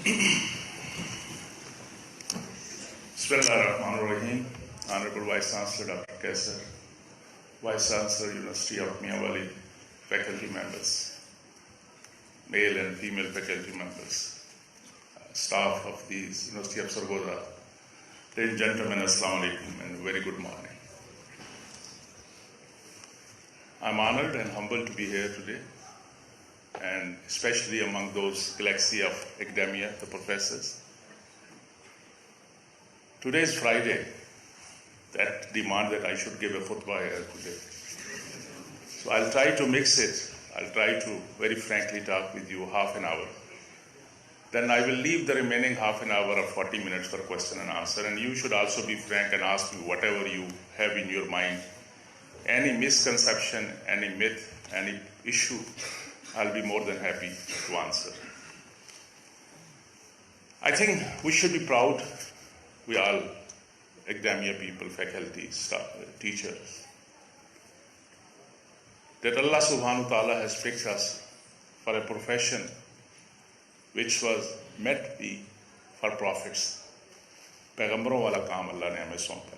Bismillahirrahmanirrahim. Honorable Vice Chancellor Dr. Kaisar, Vice Chancellor, University of Miawali, faculty members, male and female faculty members, staff of the University of Sargodha, ladies and gentlemen, Assalamu alaikum and very good morning. I'm honored and humbled to be here today, and especially among those galaxy of academia, the professors. Today is Friday, that demand that I should give a khutbah here today. So I'll try to mix it. I'll try to very frankly talk with you half an hour. Then I will leave the remaining half an hour or 40 minutes for question and answer. And you should also be frank and ask me whatever you have in your mind. Any misconception, any myth, any issue, I'll be more than happy to answer. I think we should be proud. We all, academia people, faculty, staff, teachers, that Allah subhanahu wa ta'ala has picked us for a profession which was meant to be for prophets. Paigambaron wala kaam Allah ne hame saunpa.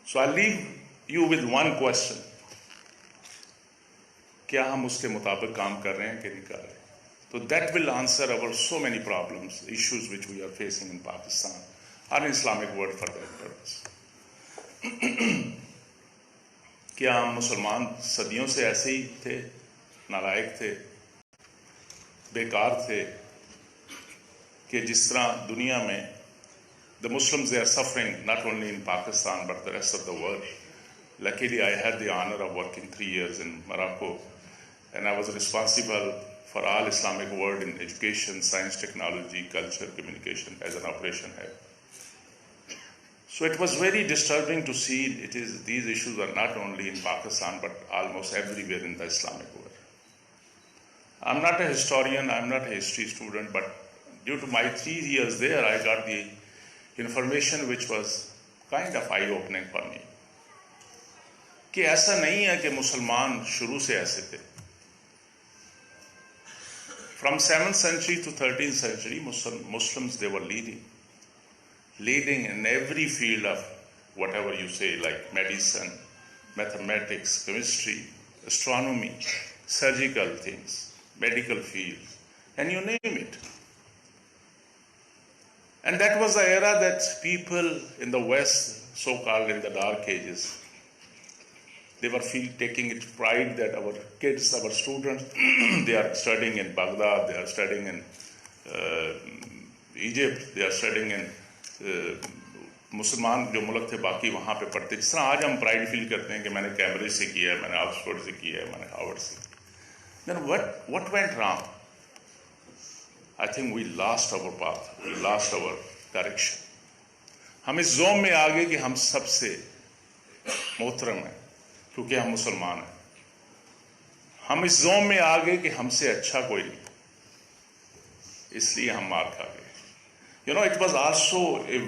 So I'll leave you with one question. Kya hum uske mutabik kaam kar rahe hain ki nahi kar rahe? So that will answer our so many problems, issues which we are facing in Pakistan, or in Islamic world for that purpose. کیا ہم مسلمان صدیوں سے ایسے ہی تھے، نالائق تھے، بیکار تھے کہ جس طرح دنیا میں the Muslims, they are suffering not only in Pakistan but the rest of the world. Luckily, I had the honor of working 3 years in Morocco, and I was responsible for all Islamic world in education, science, technology, culture, communication as an operation head. So it was very disturbing to see these issues are not only in Pakistan but almost everywhere in the Islamic world. I'm not a historian, I'm not a history student, but due to my 3 years there, I got the information which was kind of eye-opening for me. کہ ایسا نہیں ہے کہ مسلمان شروع سے ایسے تھے. From 7th century to 13th century, Muslims, they were leading in every field of whatever you say, like medicine, mathematics, chemistry, astronomy, surgical things, medical fields, and you name it. And that was the era that people in the West, so-called in the Dark Ages, they were taking it pride that our kids, our students, they are studying in Baghdad, they are studying in Egypt, they are studying in مسلمان جو ملک تھے باقی وہاں پہ پڑھتے. جس طرح آج ہم پرائڈ فیل کرتے ہیں کہ میں نے کیمبرج سے کیا ہے, میں نے آکسفورڈ سے کیا ہے, میں نے ہارورڈ سے. Then what went wrong? I think we lost our path, we lost our direction. ہم اس زوم میں آ گئے کہ ہم سب سے محترم ہیں کیونکہ ہم مسلمان ہیں. ہم اس زوم میں آ گئے کہ ہم سے اچھا کوئی نہیں, اس لیے ہم مار کھا گئے. You know, it was also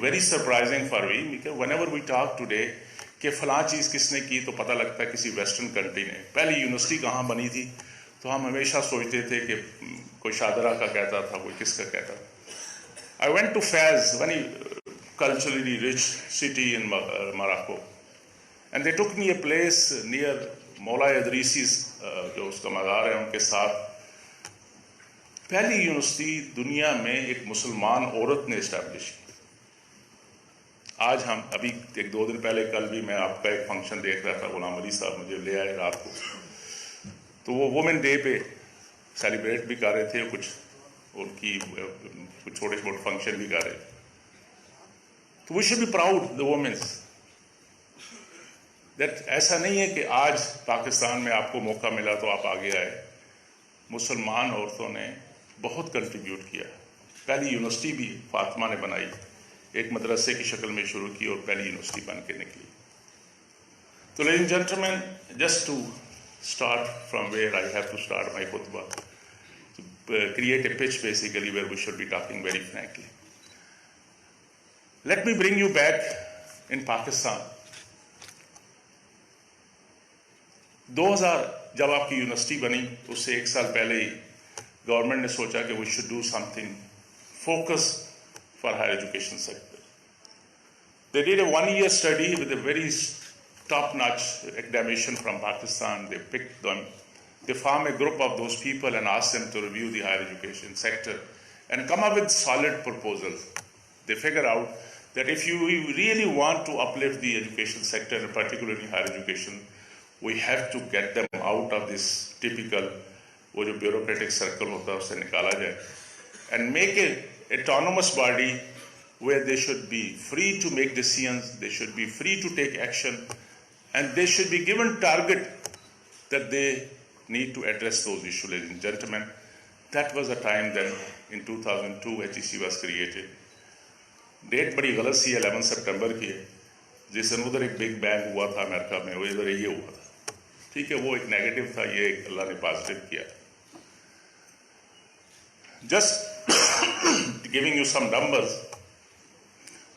very surprising for me because whenever we talk today کہ فلاں چیز کس نے کی تو پتہ لگتا ہے کسی ویسٹرن کنٹری نے. پہلی یونیورسٹی کہاں بنی تھی تو ہم ہمیشہ سوچتے تھے کہ کوئی شادرہ کا کہتا تھا, کوئی کس کا کہتا تھا. I went to Fez, very culturally rich city in Morocco, and they took me a place near مولا ادریسی's جو اس کا مزار ہے ان کے ساتھ. پہلی یونیورسٹی دنیا میں ایک مسلمان عورت نے اسٹیبلش کی. آج ہم ابھی 1-2 دن پہلے, کل بھی میں آپ کا ایک فنکشن دیکھ رہا تھا, غلام علی صاحب مجھے لے آئے رات کو, تو وہ وومن ڈے پہ سیلیبریٹ بھی کر رہے تھے, کچھ ان کی کچھ چھوٹے چھوٹے فنکشن بھی کر رہے تھے. تو we should be proud the women's that ایسا نہیں ہے کہ آج پاکستان میں آپ کو موقع ملا تو آپ آگے آئے. مسلمان عورتوں نے بہت کنٹریبیوٹ کیا. پہلی یونیورسٹی بھی فاطمہ نے بنائی, ایک مدرسے کی شکل میں شروع کی اور پہلی یونیورسٹی بن کے نکلی. تو ladies and gentlemen, just to start from where I have to start my خطبہ, create a pitch basically where we should be talking very frankly. Let me bring you back in Pakistan. 2000 جب آپ کی university بنی اس سے 1 سال پہلے ہی government نے سوچا کہ we should do something focus for higher education sector. They did a 1-year study with a very top-notch academician from Pakistan. They picked them. They formed a group of those people and asked them to review the higher education sector and come up with solid proposals. They figured out that if you really want to uplift the education sector, and particularly higher education, we have to get them out of this typical وہ جو bureaucratic circle ہوتا ہے اس سے نکالا جائے and make an autonomous body where they should be free to make decisions, they should be free to take action, and they should be given target that they need to address those issues. Ladies and gentlemen, that was the time then in 2002 HEC was created. Date بڑی غلط سی 11 September کی ہے جس دن ادھر ایک big bang ہوا تھا امریکہ میں, وہ ادھر یہ ہوا تھا. ٹھیک ہے, وہ ایک نیگیٹو تھا, یہ ایک اللہ نے پازیٹو کیا. Just giving you some numbers,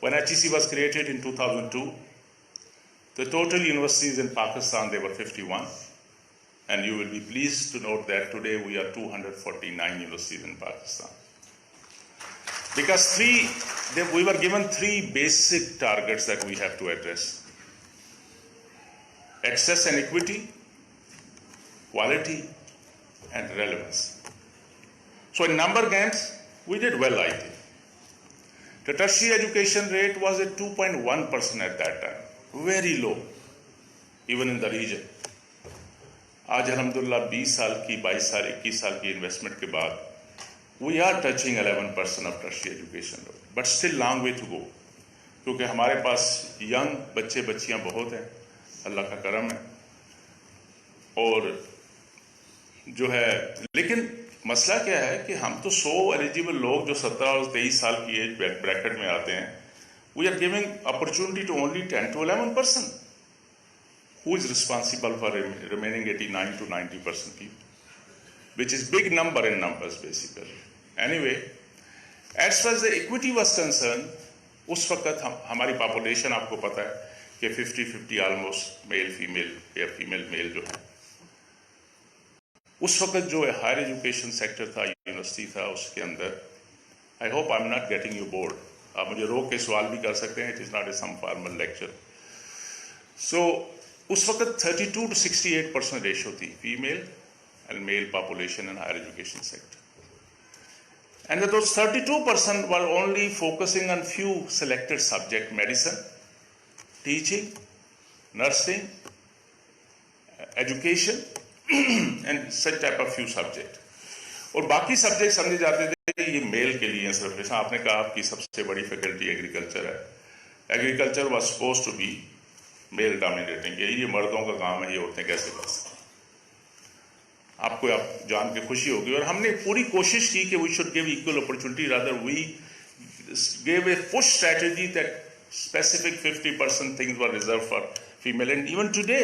when HEC was created in 2002, the total universities in Pakistan, they were 51, and you will be pleased to note that today we are 249 universities in Pakistan. Because we were given 3 basic targets that we have to address: access and equity, quality, and relevance. So in number games, we did well, I think. The tertiary education rate was at 2.1% at that time, very low, even in the region. آج الحمدللہ 20 سال کی 22 سال 21 سال کی investment کے بعد we are touching 11% of tertiary education, but still long way to go, کیونکہ ہمارے پاس ینگ بچے بچیاں بہت ہیں, اللہ کا کرم ہے. اور جو ہے لیکن مسئلہ کیا ہے کہ ہم تو 100 ایلیجیبل لوگ جو 17 اور 23 سال کی ایج بریکٹ میں آتے ہیں, we are giving opportunity to only 10 to 11%. Who is responsible for remaining 89 to 90% people? Which is big number in numbers basically. Anyway, as far as the equity was concerned, اس وقت ہماری population آپ کو پتہ ہے کہ 50-50 آلموسٹ میل فیمیل یا female male جو ہے. اس وقت جو ہائر ایجوکیشن سیکٹر تھا, یونیورسٹی تھا, اس کے اندر I hope I'm not getting you bored, آپ مجھے روک کے سوال بھی کر سکتے ہیں, it is not a some formal lecture. So اس وقت 32 to 68% ریشو تھی female and male population in higher education sector. And those 32% were only focusing on few selected subjects: medicine, teaching, nursing, education, and such type of few subjects. اور باقی subject سمجھے جاتے تھے یہ میل کے لیے صرف. جیسا آپ نے کہا آپ کی سب سے بڑی فیکلٹی ایگریکلچر ہے, agriculture was suppose to be male dominating, یہ مردوں کا کام ہے, یہ عورتیں کیسے کر سکیں. آپ کو آپ جان کے خوشی ہوگی, اور ہم نے پوری کوشش کی کہ we should give equal opportunity, rather we give a push strategy that specific 50% things were reserved for female. And even today,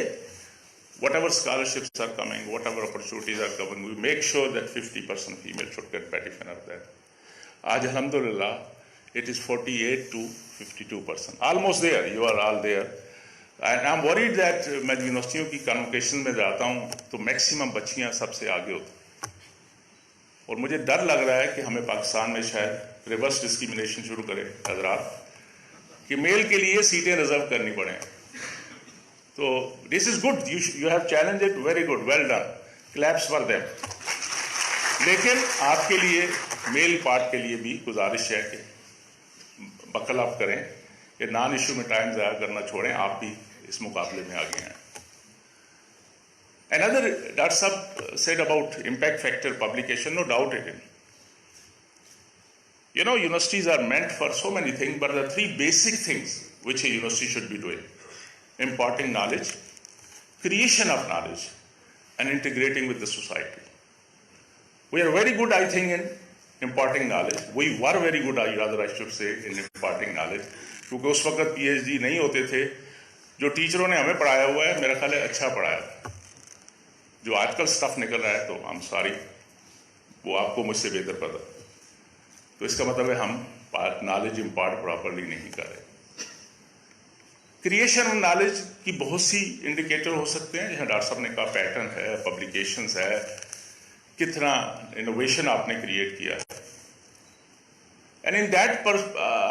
whatever scholarships are coming, whatever opportunities are coming, we make sure that 50% female should get benefit of that. آج الحمدللہ it is 48 to 52%, almost there, you are all there. And I'm worried that میں یونیورسٹیوں کی convocation میں جاتا ہوں تو maximum بچیاں سب سے آگے ہوتی, اور مجھے ڈر لگ رہا ہے کہ ہمیں پاکستان میں شاید ریورس ڈسکریمنیشن شروع کرے حضرات, کہ میل کے لیے سیٹیں ریزرو کرنی پڑیں. تو this is good, you have challenge it, very good, well done, claps for them. لیکن آپ کے لیے میل پارٹ کے لیے بھی گزارش ہے کہ بکل اپ کریں, کہ نان ایشو میں ٹائم ضائع کرنا چھوڑیں, آپ بھی اس مقابلے میں آگے ہیں. Another, Dr. Saab said about impact factor publication, no doubt it is. You know, universities are meant for so many things, but the 3 basic things which a university should be doing: imparting knowledge, creation of knowledge, and integrating with the society. We are very good, I think, in imparting knowledge. We were very good, rather I should say, in imparting knowledge. کیونکہ اس وقت P H D نہیں ہوتے تھے. جو ٹیچروں نے ہمیں پڑھایا ہوا ہے میرا خیال ہے اچھا پڑھایا. جو آج کل سٹف نکل رہا ہے تو ہم ساری وہ آپ کو مجھ سے بہتر پتہ. تو اس کا مطلب ہے ہم نالج امپارٹ پراپرلی نہیں کر رہے. کریشن آف نالج کی بہت سی انڈیکیٹر ہو سکتے ہیں, جیسے ڈاکٹر صاحب نے کہا پیٹرن ہے, پبلیکیشنز ہے, کتنا انوویشن آپ نے کریٹ کیا ہے. And in that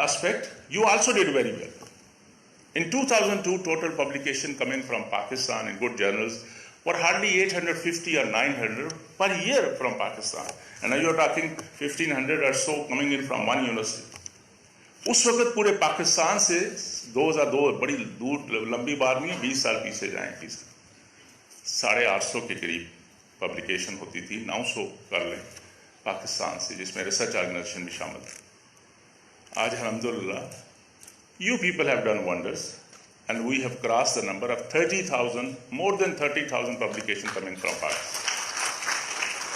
aspect, you also did very well. In 2002, total publication coming from Pakistan in good journals were hardly 850 or 900 per year from Pakistan. And now you are talking 1500 or so coming in from one university. اس وقت پورے پاکستان سے 2002 بڑی دور لمبی بار نہیں ہے, 20 سال پیچھے جائیں, 850 کے قریب پبلیکیشن ہوتی تھی, 900 کر لیں پاکستان سے, جس میں ریسرچ آرگنائزیشن بھی شامل ہے. آج الحمدللہ you people have done wonders and we have crossed the number of 30,000, more than 30,000 publications coming from Pakistan.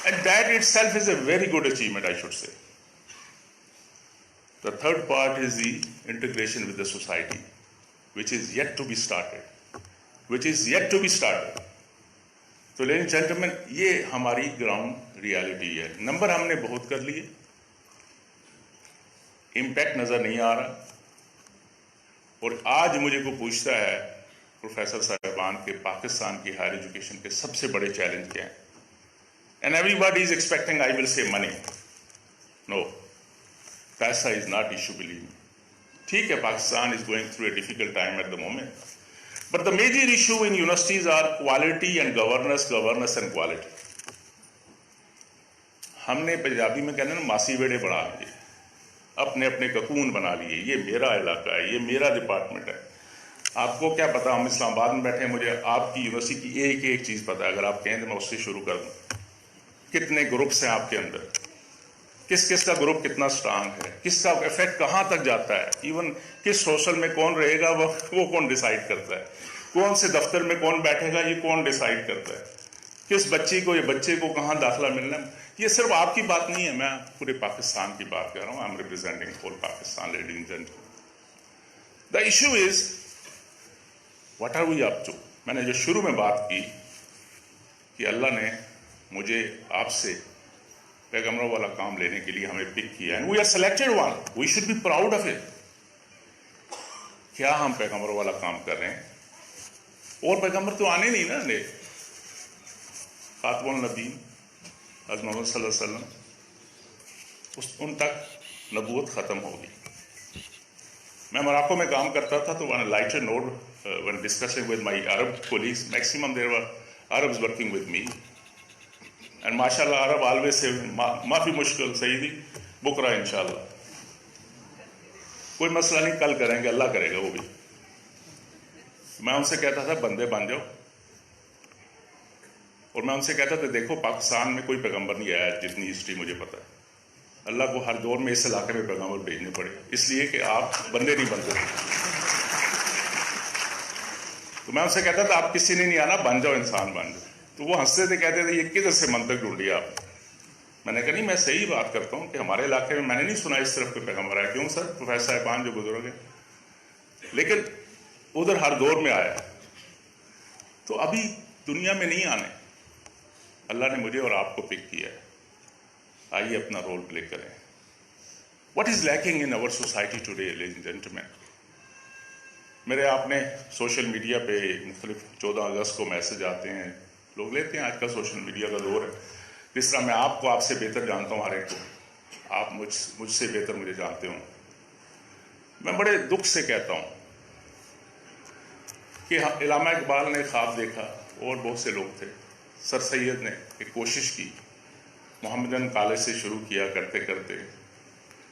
And that itself is a very good achievement, I should say. The third part is the integration with the society, which is yet to be started. So ladies and gentlemen, یہ ہماری ground reality ہے. Number ہم نے بہت کر لیے, impact نظر نہیں آ رہا. اور آج مجھے کو پوچھتا ہے پروفیسر صاحبان کہ پاکستان کی ہائر ایجوکیشن کے سب سے بڑے چیلنج کیا ہیں, and everybody is expecting I will say money. No, پیسہ is not issue, believe me. ٹھیک ہے, Pakistan is going through a difficult time at the moment, but the major issue in universities are quality and governance and quality. ہم نے پنجابی میں کہتے ہیں نا, ماسی بیڑے بڑھا لیے, اپنے اپنے ککون بنا لیے, یہ میرا علاقہ ہے, یہ میرا ڈپارٹمنٹ ہے. آپ کو کیا پتا, ہم اسلام آباد میں بیٹھے ہیں, مجھے آپ کی یونیورسٹی کی ایک ایک چیز پتا ہے. اگر آپ کہیں تو میں اس سے شروع کر دوں. کتنے گروپس ہیں آپ کے اندر, کس کس کا گروپ کتنا اسٹرانگ ہے, کس کا افیکٹ کہاں تک جاتا ہے, ایون کس ہاسٹل میں کون رہے گا وہ کون ڈیسائیڈ کرتا ہے, کون سے دفتر میں کون بیٹھے گا یہ کون ڈیسائیڈ کرتا ہے, کس بچے کو کہاں داخلہ ملنا ہے. یہ صرف آپ کی بات نہیں ہے, میں پورے پاکستان کی بات کر رہا ہوں. I am representing whole Pakistan, ladies and gentlemen. The issue is what are we up to. میں نے جو شروع میں بات کی کہ اللہ نے مجھے آپ سے پیغمبروں والا کام لینے کے لیے ہمیں پک کیا, and we are selected one, we should be proud of it. کیا ہم پیغمبروں والا کام کر رہے ہیں؟ اور پیغمبر تو آنے نہیں نا, خاتم النبیین حضرت محمد صلی اللہ علیہ وسلم, ان تک نبوت ختم ہوگی. میں مراکو میں کام کرتا تھا, تو on a lighter note, when discussing with my Arab colleagues, maximum there were Arabs working with me, and mashallah Arab always say maafi mushkil sayyidi bukra inshallah. کوئی مسئلہ نہیں, کل کریں گے, اللہ کرے گا وہ بھی. میں ان سے کہتا تھا بندے بن جاؤ, اور میں ان سے کہتا تھا دیکھو پاکستان میں کوئی پیغمبر نہیں آیا, جتنی ہسٹری مجھے پتا ہے. اللہ کو ہر دور میں اس علاقے میں پیغمبر بھیجنے پڑے, اس لیے کہ آپ بندے نہیں بنتے. تو میں ان سے کہتا تھا آپ کسی نے نہیں آنا, بن جاؤ, انسان بن جاؤ. تو وہ ہنستے تھے, کہتے تھے یہ کدھر سے منطق ڈھونڈی آپ. میں نے کہا نہیں, میں صحیح بات کرتا ہوں کہ ہمارے علاقے میں نے نہیں سنا اس طرف کوئی پیغمبر آیا. کیوں سر, پروفیسر صاحبان جو بزرگ ہیں, لیکن ادھر ہر دور میں آیا. تو ابھی دنیا میں نہیں آنے, اللہ نے مجھے اور آپ کو پک کیا ہے. آئیے اپنا رول پلے کریں. What is lacking in our society today, ladies and gentlemen. میرے آپ نے سوشل میڈیا پہ مختلف 14 اگست کو میسج آتے ہیں, لوگ لیتے ہیں, آج کل سوشل میڈیا کا دور ہے. جس طرح میں آپ کو آپ سے بہتر جانتا ہوں, ہر ایک کو آپ مجھ سے بہتر مجھے جانتے ہوں. میں بڑے دکھ سے کہتا ہوں کہ علامہ اقبال نے خواب دیکھا, اور بہت سے لوگ تھے. سر سید نے ایک کوشش کی, محمدن کالج سے شروع کیا, کرتے کرتے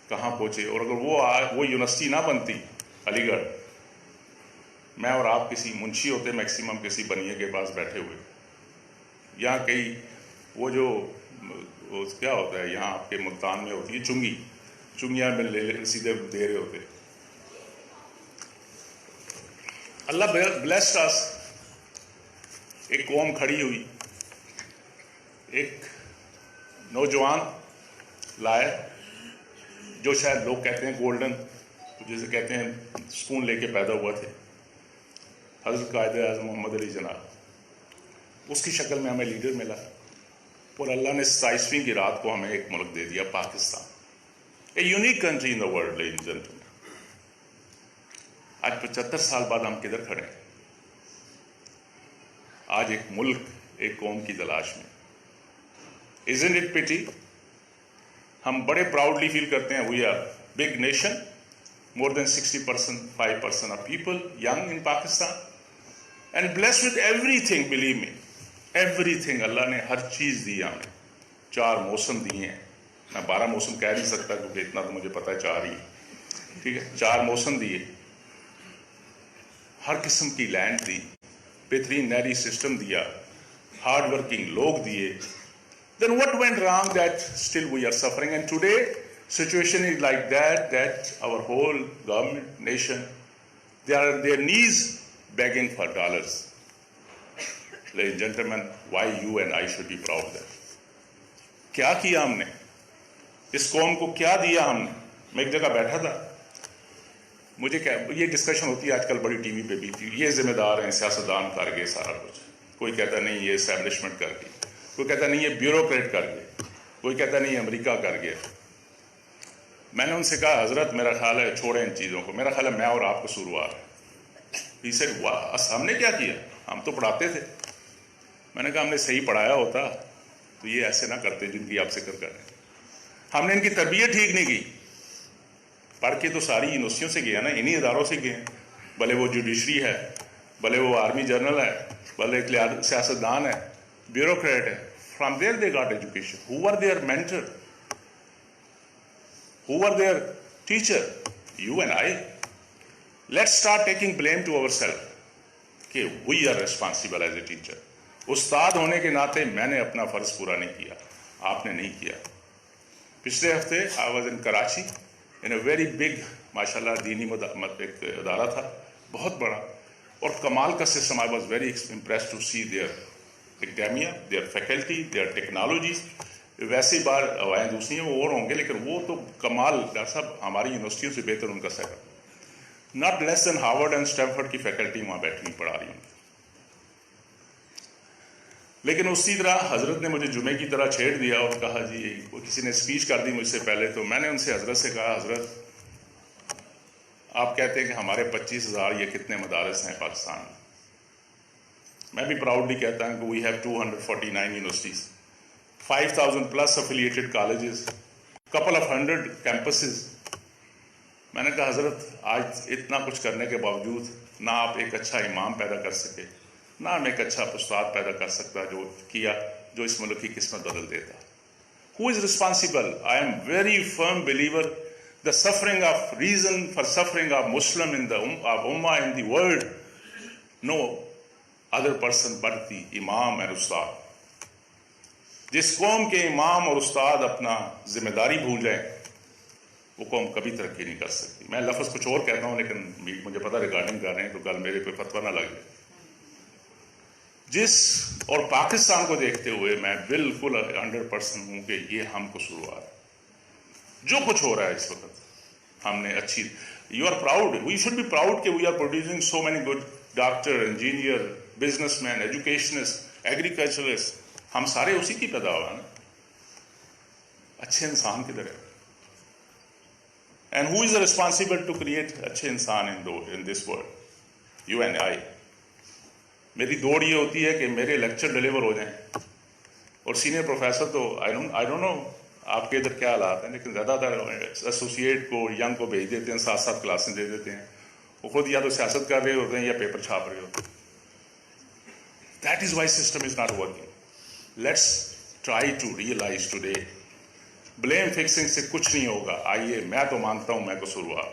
کہاں پہنچے. اور اگر وہ یونیورسٹی نہ بنتی علی گڑھ, میں اور آپ کسی منشی ہوتے, میکسیمم کسی بنیے کے پاس بیٹھے ہوئے. یہاں کئی وہ جو کیا ہوتا ہے یہاں آپ کے ملتان میں ہوتی ہے چنگیاں میں سیدھے دے رہے ہوتے. اللہ بلیسڈ اس, ایک قوم کھڑی ہوئی, ایک نوجوان لائے جو شاید لوگ کہتے ہیں گولڈن, جسے کہتے ہیں سکون لے کے پیدا ہوا تھے, حضرت قائد اعظم محمد علی جناح. اس کی شکل میں ہمیں لیڈر ملا, اور اللہ نے 27ویں کی رات کو ہمیں ایک ملک دے دیا, Pakistan. A unique country in the world, ladies and gentlemen. آج 75 سال بعد ہم کدھر کھڑے ہیں؟ آج ایک ملک, ایک قوم کی تلاش میں. Isn't it pity? ہم بڑے پراؤڈلی فیل کرتے ہیں we are big nation, more than 60%, 5% of people young in Pakistan, and blessed with everything, believe me, everything. اللہ نے ہر چیز دی ہمیں. 4 موسم دیے ہیں. میں 12 موسم کہہ نہیں سکتا کیونکہ اتنا تو مجھے پتہ ہے 4 ہی, ٹھیک ہے. 4 موسم دیے, ہر قسم کی لینڈ دی, بہترین نیری سسٹم دیا, ہارڈ ورکنگ لوگ دیے. Then what went wrong that still we are suffering? And today situation is like that our whole government, nation, they are on their knees begging for dollars. Ladies and gentlemen, why you and I should be proud of that? کیا کیا ہم نے اس قوم کو, کیا دیا ہم نے. میں ایک جگہ بیٹھا تھا, مجھے کیا یہ ڈسکشن ہوتی ہے آج کل بڑی ٹی وی پہ بھی, یہ ذمہ دار ہیں سیاستدان کر گئے سارا کچھ. کوئی کہتا نہیں یہ اسٹیبلشمنٹ کر گئی, کوئی کہتا نہیں یہ بیوروکریٹ کر گئے, کوئی کہتا نہیں امریکہ کر گیا. میں نے ان سے کہا حضرت میرا خیال ہے چھوڑیں ان چیزوں کو, میرا خیال ہے میں اور آپ قصوروار ہیں. ہی سیڈ ہم نے کیا کیا, ہم تو پڑھاتے تھے. میں نے کہا ہم نے صحیح پڑھایا ہوتا تو یہ ایسے نہ کرتے جن کی آپ ذکر کر رہے ہیں. ہم نے ان کی تربیت ٹھیک نہیں کی. پڑھ کے تو ساری یونیورسٹیوں سے گئے نا, انہی اداروں سے گئے, بھلے وہ جوڈیشری ہے, بھلے وہ آرمی جنرل ہے, بھلے سیاستدان ہے, بیوروکریٹ ہے. From there they got education. Who were their mentor? Who were their teacher? You and I. Let's start taking blame to ourselves. کہ we are responsible as a teacher. استاد ہونے کے ناطے میں نے اپنا فرض پورا نہیں کیا, آپ نے نہیں کیا. پچھلے ہفتے I was in Karachi in a very big ماشاءاللہ دینی ایک ادارہ تھا بہت بڑا, اور کمال کا system. I was very impressed to see their academia, their faculty, their technologies. ویسے ہی بار ہوائیں دوسری ہیں وہ اور ہوں گے, لیکن وہ تو کمال. ڈاکٹر صاحب ہماری یونیورسٹیوں سے بہتر ان کا set up. Not less than Harvard and Stanford کی فیکلٹی وہاں بیٹھی ہوئی پڑھا رہی ہوں. لیکن اسی طرح حضرت نے مجھے جمعے کی طرح چھیڑ دیا اور کہا جی وہ کسی نے اسپیچ کر دی مجھ سے پہلے, تو میں نے ان سے حضرت سے کہا حضرت آپ کہتے ہیں کہ ہمارے 25,000 یہ کتنے مدارس ہیں پاکستان میں. میں بھی پراؤڈلی کہتا ہوں کہ we have 249 universities, 5,000 plus affiliated colleges, couple of 100 campuses. میں نے کہا حضرت آج اتنا کچھ کرنے کے باوجود نہ آپ ایک اچھا امام پیدا کر سکے, نہ ہم ایک اچھا استاد پیدا کر سکتا جو اس ملک کی قسمت بدل دیتا. Who is responsible? I am very firm believer the suffering of reason for suffering of Muslim in the Ummah in the world, no other person but the Imam and Ustad. جس قوم کے امام اور استاد اپنا ذمہ داری بھول جائیں وہ قوم کبھی ترقی نہیں کر سکتی. میں لفظ کچھ اور کہتا ہوں لیکن مجھے پتہ ریکارڈنگ کر رہے ہیں تو کل میرے پہ فتویٰ نہ لگ جائے. جس اور پاکستان کو دیکھتے ہوئے میں بالکل 100% ہوں کہ یہ ہم قصوروار ہے. جو کچھ ہو رہا ہے اس وقت ہم نے اچھی, you are proud, we should be proud کہ we are producing so many good doctor, engineer, businessman, educationist, agriculturist. ہم سارے اسی کی پیداوار ہیں. اچھے انسان کی طرح. And who is responsible to create اچھے انسان in this world? You and I. میری دوڑ یہ ہوتی ہے کہ میرے لیکچر ڈلیور ہو جائیں, اور سینئر پروفیسر تو آئی ڈونٹ نو آپ کے ادھر کیا حالات ہیں, لیکن زیادہ تر ایسوسیٹ کو ینگ کو بھیج دیتے ہیں, 7 کلاسیں دے دیتے ہیں. وہ خود یا تو سیاست کر رہے ہوتے ہیں یا پیپر چھاپ رہے ہوتے ہیں. That is why system is not working. Let's try to realize today. Blame fixing سے کچھ نہیں ہوگا. آئیے, میں تو مانتا ہوں میں قصوروار,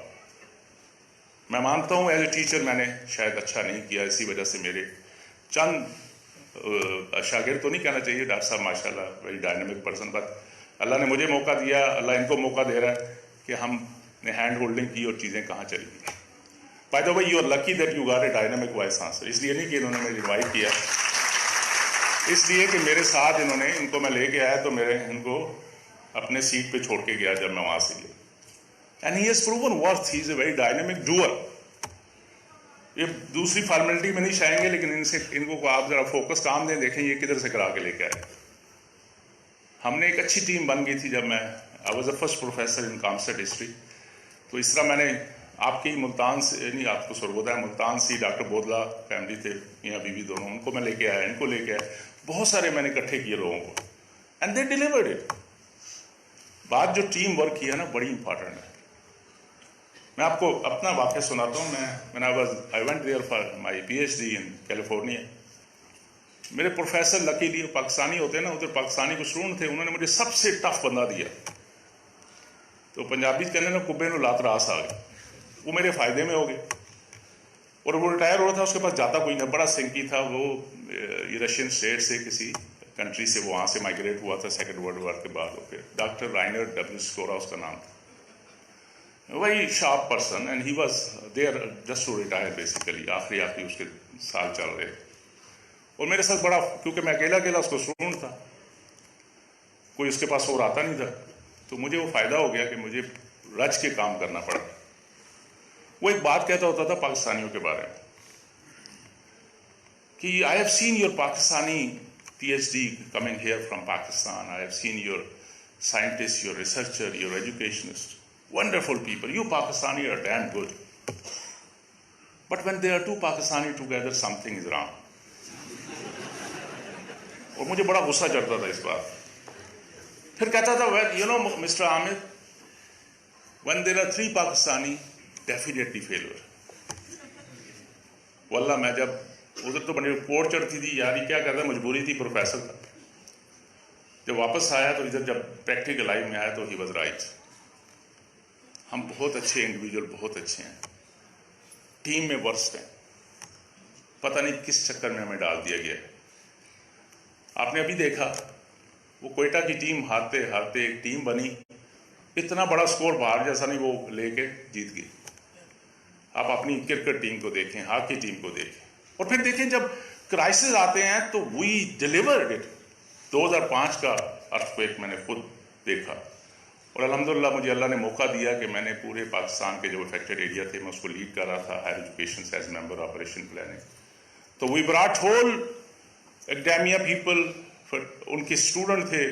میں مانتا ہوں ایز اے ٹیچر میں نے شاید اچھا نہیں کیا, اسی وجہ سے میرے چند شاگرد تو نہیں کہنا چاہیے, ڈاکٹر صاحب ماشاء اللہ ویری ڈائنامک پرسن, بٹ اللہ نے مجھے موقع دیا, اللہ ان کو موقع دے رہا ہے کہ ہم نے ہینڈ ہولڈنگ کی اور چیزیں کہاں چلی گئی. By the way you are lucky that you got a dynamic voice answer. اس لیے نہیں کہ انہوں نے مجھے انوائٹ کیا, اس لیے کہ میرے ساتھ ان کو میں لے کے آیا تو ان کو اپنے سیٹ پہ چھوڑ کے گیا جب میں وہاں سے گیا. And he has proven worth, he is a very dynamic doer. یہ دوسری فارمیلٹی میں نہیں چاہیں گے, لیکن ان کو آپ ذرا فوکس کام دیں, دیکھیں یہ کدھر سے کرا کے لے کے آئے. ہم نے ایک اچھی ٹیم بن گئی تھی جب میں I was a first professor in کامسٹ history. تو اس طرح میں نے آپ کی ملتان سے, نہیں آپ کو سرگودا ہے, ملتان سے ڈاکٹر بودلا فیملی تھے, میاں بیوی دونوں, ان کو میں لے کے آیا, ان کو لے کے آیا, بہت سارے میں نے اکٹھے کیے لوگوں کو. And they delivered it. بات جو ٹیم ورک کی ہے نا بڑی امپورٹنٹ ہے. میں آپ کو اپنا واقعہ سناتا ہوں. I went there for my PhD in California. میرے پروفیسر لکیلی پاکستانی ہوتے ہیں نا, ادھر پاکستانی کو اسٹوڈنٹ تھے, انہوں نے مجھے سب سے ٹف بندہ دیا. تو پنجابی کہنے نا کبے نو لات راس آ گئی. وہ میرے فائدے میں ہو گئے. اور وہ ریٹائر ہو رہا تھا, اس کے پاس جاتا کوئی نہ, بڑا سنکی تھا وہ, رشین اسٹیٹ سے کسی کنٹری سے وہاں سے مائگریٹ ہوا تھا سیکنڈ ورلڈ وار کے بعد. اوکے, ڈاکٹر رائنر ڈبلیو سکورا اس کا نام تھا. Very sharp person and he was there just to retire basically. آخری اس کے سال چل رہے. اور میرے ساتھ بڑا, کیونکہ میں اکیلا اس کو اسٹوڈنٹ تھا, کوئی اس کے پاس اور آتا نہیں تھا, تو مجھے وہ فائدہ ہو گیا کہ مجھے رج کے کام کرنا پڑا. وہ ایک بات کہتا ہوتا تھا پاکستانیوں کے بارے میں کہ I have seen your Pakistani PhD coming here from Pakistan. I have seen your scientists, your researcher, your educationists. Wonderful people. You Pakistani are damn good. But when there are two Pakistani together, something is wrong. اور مجھے بڑا غصہ چڑھتا تھا اس بات. پھر کہتا تھا, well, you know, Mr. Ahmed, when there are three Pakistani, definitely failure. واللہ میں جب ادھر تو بڑی رپورٹ چڑھتی تھی یار, یہ کیا کرتا, مجبوری تھی, پروفیسر تھا. جب واپس آیا تو ادھر جب پریکٹیکل لائف میں آیا تو ہی واز رائٹ. ہم بہت اچھے انڈیویجول, بہت اچھے ہیں, ٹیم میں ورسٹ ہیں, پتہ نہیں کس چکر میں ہمیں ڈال دیا گیا ہے. آپ نے ابھی دیکھا وہ کوئٹہ کی ٹیم ہارتے ہارتے ایک ٹیم بنی, اتنا بڑا سکور باہر جیسا نہیں, وہ لے کے جیت گئی. آپ اپنی کرکٹ ٹیم کو دیکھیں, ہاکی ٹیم کو دیکھیں, اور پھر دیکھیں جب کرائسس آتے ہیں تو وی ڈیلیورڈ اٹ. 2005 کا ارتھکویک میں نے خود دیکھا, اور الحمدللہ مجھے اللہ نے موقع دیا کہ میں نے پورے پاکستان کے جو افیکٹڈ ایریا تھے میں اس کو لیڈ کر رہا تھا, ہائر ایجوکیشن سے ایز ممبر آپریشن پلاننگ. تو وی براٹ ہول ایکڈیمیا پیپل, ان کے اسٹوڈنٹ تھے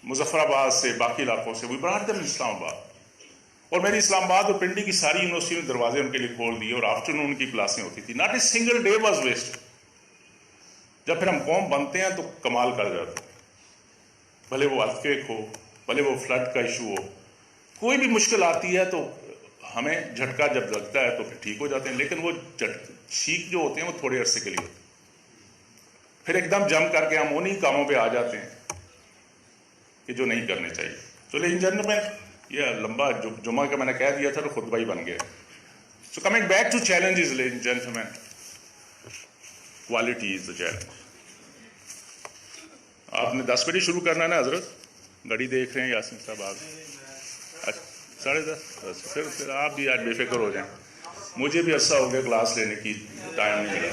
مظفر آباد سے, باقی علاقوں سے, وی براٹ دم اسلام آباد. اور میری اسلام آباد اور پنڈی کی ساری یونیورسٹیوں نے دروازے ان کے لیے کھول دیے, اور آفٹر نون ان کی کلاسیں ہوتی تھی. Not a single day was waste. جب پھر ہم قوم بنتے ہیں تو کمال کر جاتے ہیں, بھلے وہ ارتھکویک ہو, بھلے وہ فلڈ کا ایشو ہو, کوئی بھی مشکل آتی ہے تو ہمیں جھٹکا جب لگتا ہے تو پھر ٹھیک ہو جاتے ہیں. لیکن وہ چھینک جو ہوتے ہیں وہ تھوڑے عرصے کے لیے ہوتے ہیں, پھر ایک دم جم کر کے ہم انہی کاموں پہ آ جاتے ہیں کہ جو نہیں کرنے چاہیے. تو لیکن جنرل میں یہ لمبا جمعہ کا میں نے کہہ دیا تھا تو خطبہ ہی بن گیا. So coming back to challenges ladies and gentlemen, quality is the challenge. آپ نے 10 بجے شروع کرنا ہے نا حضرت, گھڑی دیکھ رہے ہیں یاسین صاحب آپ, 10:30, پھر آپ بھی آج بے فکر ہو جائیں. مجھے بھی عرصہ ہو گیا کلاس لینے کی, ٹائم نہیں ملا.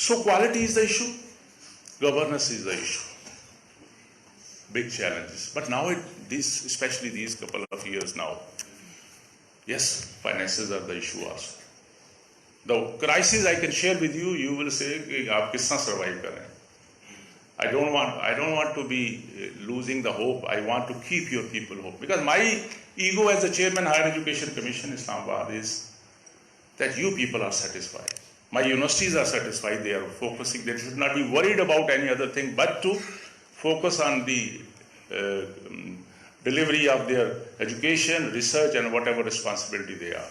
So quality is the issue, governance is the issue, big challenges. But now especially these couple of years now, yes, finances are the issue also. The crisis I can share with you, you will say کہ آپ کس طرح survive کر رہے ہیں. I don't want to be losing the hope. I want to keep your people hope, because my ego as the chairman Higher Education Commission Islamabad is that you people are satisfied. My universities are satisfied. They are focusing. They should not be worried about any other thing but to focus on the delivery of their education, research and whatever responsibility they are.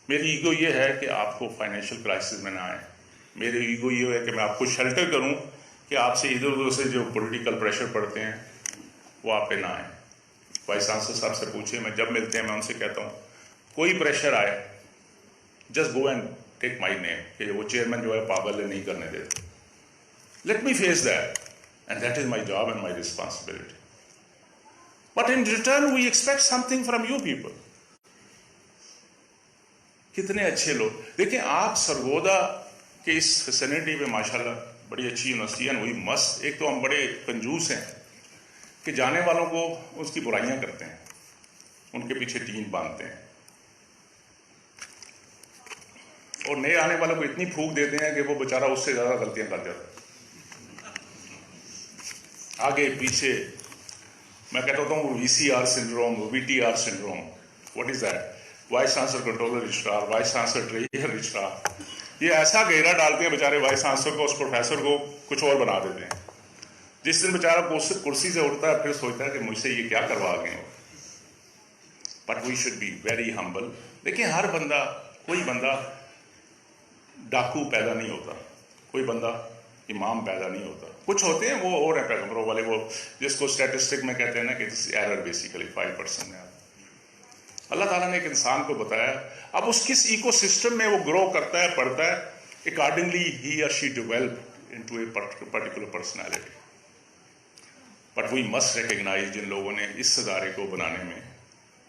میری ego یہ ہے کہ آپ کو financial crisis میں نہ آئے. میری ایگو یہ ہے کہ میں آپ کو شیلٹر کروں کہ آپ سے ادھر ادھر سے جو پولیٹیکل پریشر پڑتے ہیں وہ آپ پہ نہ آئے. وائس چانسلر صاحب سے پوچھیں, میں جب ملتے ہیں میں ان سے کہتا ہوں کوئی پریشر آئے جسٹ گو اینڈ ٹیک مائی نیم, کہ وہ چیئرمین جو ہے پاگل ہے, نہیں کرنے دیتے. Let me face that, and that is my job and my responsibility. But in return we expect something from you people. کتنے اچھے لوگ دیکھیں آپ سرگودا کے اس فیسلٹی میں ماشاءاللہ بڑی اچھی یونیورسٹی ہے. وہی مست, ایک تو ہم بڑے کنجوس ہیں کہ جانے والوں کو اس کی برائیاں کرتے ہیں, ان کے پیچھے ٹیم باندھتے ہیں, اور نئے آنے والوں کو اتنی پھونک دیتے ہیں کہ وہ بیچارہ اس سے زیادہ غلطیاں کر جاتا ہے. آگے پیچھے میں کہتا ہوں VCR syndrome, VTR syndrome. What is that? Vice chancellor controller registrar, vice chancellor treasure registrar, یہ ایسا گہرا ڈالتے ہیں بیچارے وائس چانسلر کو, اس پروفیسر کو کچھ اور بنا دیتے ہیں. جس دن بیچارہ کرسی سے اٹھتا ہے پھر سوچتا ہے کہ مجھ سے یہ کیا کروا گئے ہو. But we should be very humble. دیکھیں ہر بندہ, کوئی بندہ ڈاکو پیدا نہیں ہوتا, کوئی بندہ امام پیدا نہیں ہوتا. کچھ ہوتے ہیں وہ اور ہیں پیغمبروں والے, وہ جس کو اسٹیٹسٹک میں کہتے ہیں نا کہ ایرر بیسیکلی 5% ہے. اللہ تعالیٰ نے ایک انسان کو بتایا, اب اس کس ایکو سسٹم میں وہ گرو کرتا ہے, پڑھتا ہے, اکارڈنگلی ہی اور she develop into a particular personality. But we must recognize جن لوگوں نے اس ادارے کو بنانے میں,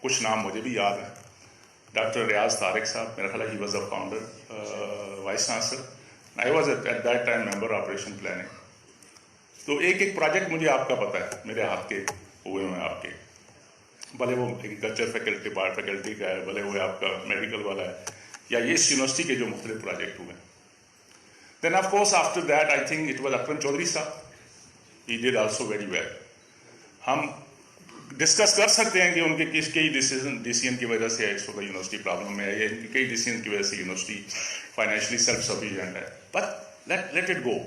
کچھ نام مجھے بھی یاد ہیں. ڈاکٹر ریاض طارق صاحب, میرا خیال ہے he was a founder vice chancellor. I was at that time member operation planning. تو ایک ایک پروجیکٹ مجھے آپ کا پتہ ہے, میرے ہاتھ کے ہوئے ہیں آپ کے, بھلے وہ ایگریکلچر فیکلٹی کا ہے, بھلے وہ آپ کا میڈیکل والا ہے, یا یہ اس یونیورسٹی کے جو مختلف پروجیکٹ ہوئے. Then of course after that I think it was Akram Chaudhry صاحب, he did also very well. ہم ڈسکس کر سکتے ہیں کہ ان کے کئی ڈیسیزن کی وجہ سے اس وقت یونیورسٹی پرابلم میں ہے, یا ان کی کئی ڈیسیزن کی وجہ سے یونیورسٹی فائنینشلی سیلف سفیشینٹ ہے. But let it go.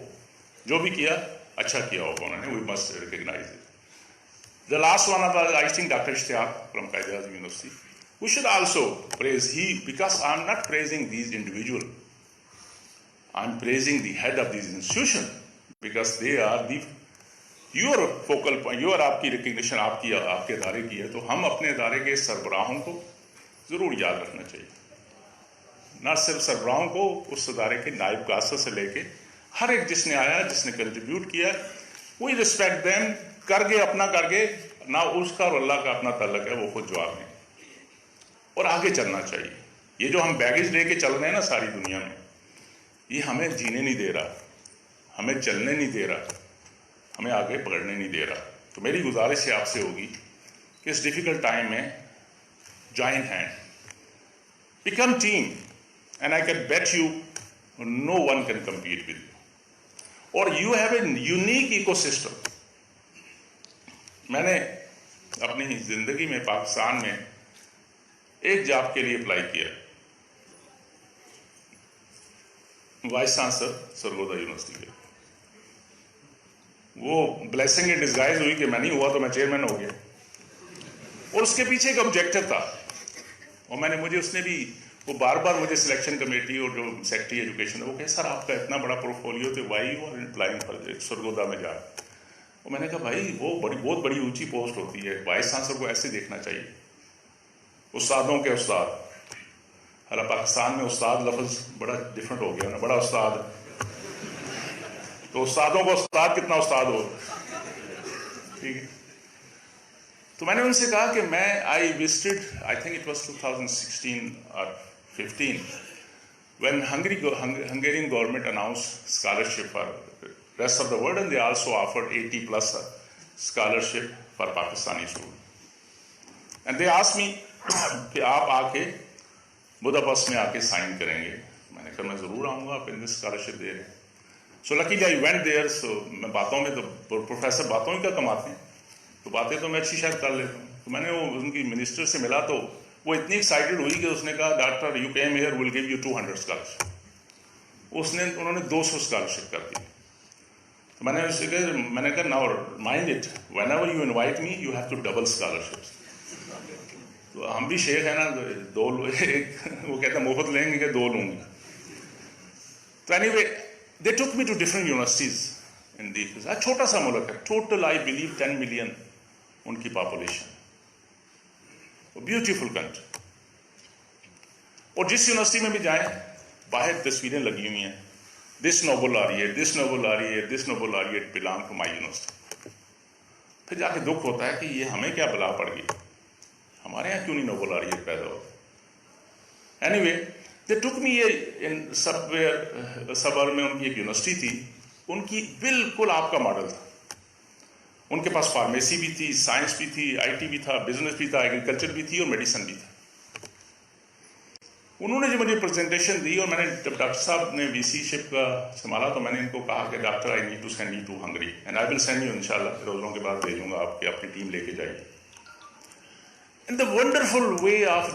جو بھی کیا اچھا کیا ہوگا انہوں نے, we must recognize it. The last one was, I think, Dr. Ishtiaq from Qaeda University. We should also praise he, because I'm not praising these individuals. I'm praising the head of these institutions, because they are the your focal point. You are آپ کی recognition آپ کے ادارے کی ہے, تو ہم اپنے ادارے کے سربراہوں کو ضرور یاد رکھنا چاہیے. نہ صرف سربراہوں کو, اس ادارے کے نائب کاسر سے لے کے ہر ایک جس نے آیا, جس نے کنٹریبیوٹ کیا, وی ریسپیکٹ دیم. کر کے اپنا کر کے, نہ اس کا اور اللہ کا اپنا تعلق ہے, وہ خود جواب دیں اور آگے چلنا چاہیے. یہ جو ہم بیگیج لے کے چل رہے ہیں نا ساری دنیا میں, یہ ہمیں جینے نہیں دے رہا, ہمیں چلنے نہیں دے رہا, ہمیں آگے پکڑنے نہیں دے رہا. تو میری گزارش آپ سے ہوگی کہ اس ڈیفیکلٹ ٹائم میں join hand, become team, and I can beat you no one can compete with you, اور you have a unique ecosystem. میں نے اپنی زندگی میں پاکستان میں ایک جاب کے لیے اپلائی کیا, وائس چانسلر سرگودا یونیورسٹی کے. وہ بلیسنگ ان ڈسگائز ہوئی کہ میں نہیں ہوا تو میں چیئرمین ہو گیا, اور اس کے پیچھے ایک آبجیکٹو تھا. اور میں نے مجھے اس نے بھی وہ بار بار مجھے سلیکشن کمیٹی اور جو سیکرٹری ایجوکیشن ہے وہ کہ سر آپ کا اتنا بڑا پورٹفولیو تو why you are applying for Sargodha میں جا. اور میں نے کہا بھائی وہ بہت بڑی اونچی پوسٹ ہوتی ہے, وائس چانسلر کو ایسے دیکھنا چاہیے. استادوں کے استاد, حالانکہ پاکستان میں استاد لفظ بڑا ڈفرینٹ ہو گیا نا, بڑا استاد, تو استادوں کو استاد کتنا استاد ہو, ٹھیک ہے. تو میں نے ان سے کہا کہ میں I visited, I think it was 2016 اور 15, when Hungarian government announced scholarship for rest of the world, and they also offered 80+ scholarship for Pakistani students. And they asked me کہ آپ آ کے بداپست میں آ کے سائن کریں گے. میں نے کہا میں ضرور آؤں گا, آپ ان اسکالرشپ دے رہے ہیں. سو لکیلی آئی وینٹ دیئر. سو میں باتوں میں تو پروفیسر باتوں ہی کا کماتے ہیں, تو باتیں تو میں اچھی شاید کر لیتا ہوں. تو میں نے وہ ان کی منسٹر سے ملا تو وہ اتنی ایکسائٹیڈ ہوئی کہ اس نے کہا doctor you came here will give you 200 scholarship. انہوں نے 200 اسکالرشپ کر دی. تو میں نے اس سے کہا, میں نے کہا now mind it, whenever you invite me you have to double scholarship. تو ہم بھی شیخ ہیں نا, دو وہ کہتے ہیں مفت لیں گے کہ دو لوں گے. تو anyway they took me to different universities in the. چھوٹا سا ملک ہے, ٹوٹل آئی بلیو 10 ملین ان کی پاپولیشن, بیوٹیفل کنٹری. اور جس یونیورسٹی میں بھی جائیں باہر تصویریں لگی ہوئی ہیں, دس نوبل آ رہی ہے, دس نوبل آ رہی ہے, دس نوبل آ رہی ہے, it belong to my university. پھر جا کے دکھ ہوتا ہے کہ یہ ہمیں کیا بلا پڑ گئی, ہمارے یہاں کیوں نہیں نوبل آ رہی ہے پیدا ہو. اینی وے دے ٹک می ان سبر میں ان کی ایک یونیورسٹی تھی, ان کی بالکل آپ کا ماڈل تھا. ان کے پاس فارمیسی بھی تھی, سائنس بھی تھی, آئی ٹی بھی تھا, بزنس بھی تھا, ایگریکلچر بھی تھی, اور میڈیسن بھی تھا. انہوں نے جو مجھے پریزنٹیشن دی, اور میں نے جب ڈاکٹر صاحب نے وی سی شپ کا سنبھالا تو میں نے ان کو کہا کہ doctor I need to send you to Hungary, and I will send you انشاءاللہ, روزوں کے بعد بھیجوں گا آپ کے, اپنی ٹیم لے کے جائیے. In the wonderful way of